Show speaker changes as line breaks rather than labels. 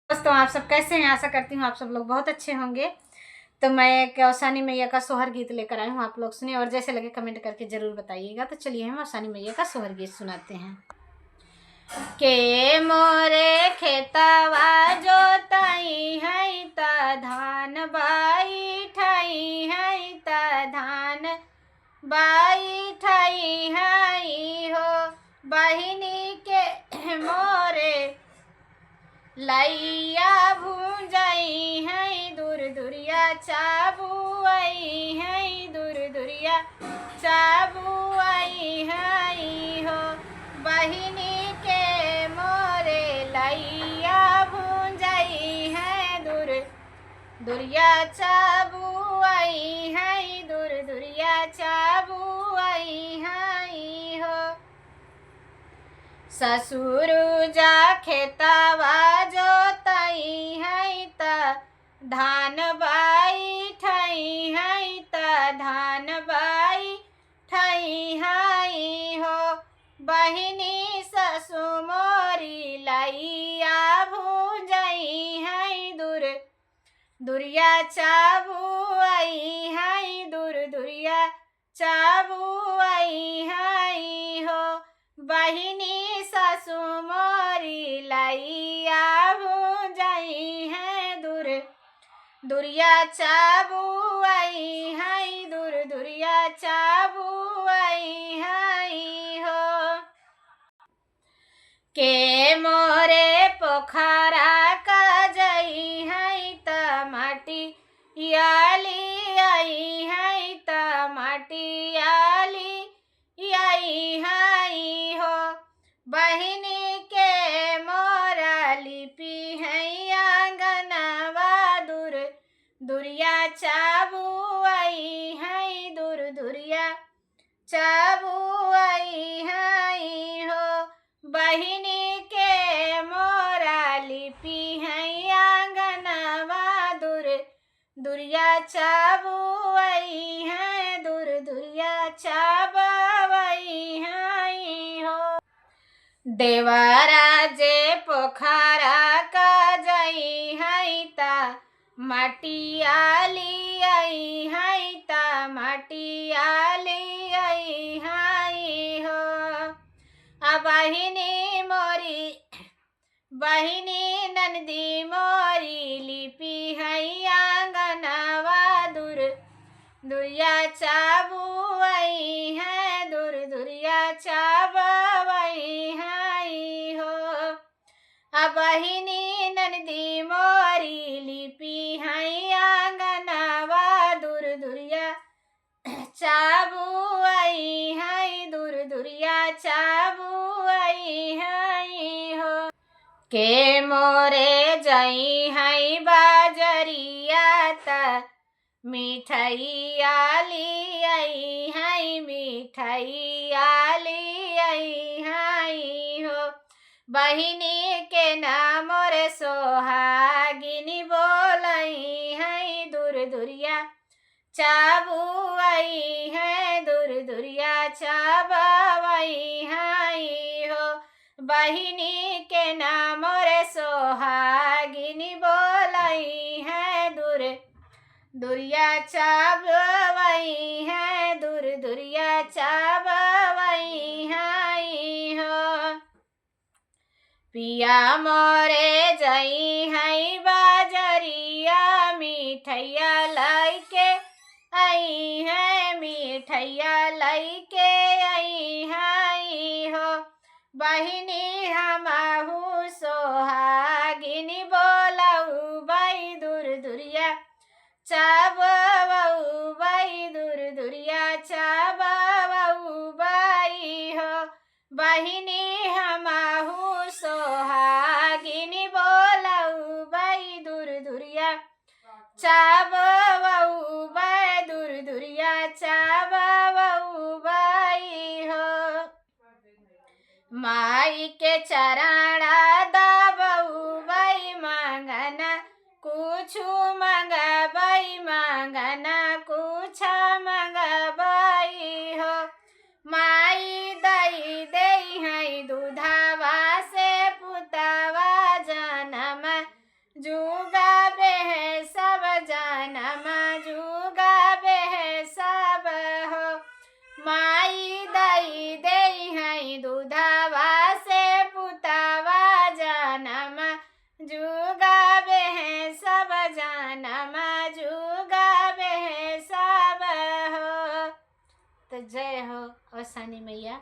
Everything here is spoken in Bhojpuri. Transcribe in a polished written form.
दोस्तों, आप सब कैसे हैं? आशा करती हूँ आप सब लोग बहुत अच्छे होंगे। तो मैं कौसानी मैया का सोहर गीत लेकर आई हूँ, आप लोग सुने और जैसे लगे कमेंट करके ज़रूर बताइएगा। तो चलिए हम कौसानी मैया का सोहर गीत सुनाते हैं। के मोरे खेतवा जोताई है त धान बाई ठाई है त धान बाई ठाई है हो बहिनी के मोरे लैया भूंजाई है दूर दुरिया चाबुआई है दूर दुरिया चाबुआई है हो बहिनी के मोरे लैया भूंजाई है दूर दुरिया चाबुआई है दूर दुरिया चाबुआई है हो ससुर जा खेतवा जोताई है त धान बाई ठाई है त धान बाई ठाई है हो बहिनी ससु मोरी लैया भूंजाई है दूर दुरिया चाबुआई है दूर दुरिया चाबुआई है हो बहिनी सासु मोरी लैया भूंजाई है दूर दुरिया चाबुआई है दूर दुरिया चाबुआई है हो के मोरे पोखरा का जई है त माटी याली आई है त माटी याली आई है हो बहिनी के मोरा लिपि है आंगनवा दूर दुरिया चाबुआई है दूर दुरिया चाबुआई है हो बहिनी के मोरा लिपि है आंगनवा दूर दुरिया चाबुआई है दूर दुरिया चाबुआई है हो देवरा जे पोखरा का जई है त माटी आली आई है त माटी आली आई है हो बहिनी मोरी बहिनी नंदी मोरी लिपि है आंगनवा दूर दुरिया चाबुआई है दूर दुरिया चाबुआई है हो बहिनी नंदी मोरी लिपि है आंगनवा दूर दुरिया चाबुआई है दूर दुरिया चाबुआई है हो के मोरे जई है बाजरिया त मिठाई आली आई है मिठाई आली आई है हो बहिनी के नाम रे सोहागिनी बोलाई है दूर दुरिया चाबुआई है दूर दुरिया चाबुआई है हो बहिनी के नाम रे सोहागिनी बोलाई है दूर दुरिया चाबुआई है दूर दुरिया चाबुआई है हो पिया मोरे जई है बाजरिया मिठैया लैके आई है मिठैया लैके आई है हो बहिनी हमहु सोहागिनी बोलऊ बाई दूर दुरिया चाबुआऊ बाई दूर दुरिया चाबुआऊ बाई हो बहिनी हमहु सोहागिनी बोलऊ बाई दूर दुरिया चाबुआऊ बाई दूर दुरिया चाबुआऊ बाई हो माई के चरणा दाबऊ बाई मांगना कुछु मंगबाई मांगना कुछ मंगबाई हो माई दई दई है दूधवा से पुतवा जनम जुगाबे है सब जनमा जुगाबे है सब हो। माई दई देई है दूधवा से पुतवा जनमा जुगाबे है सब जनमा जुगाबे है सब हो। तो जय हो औसानी मैया।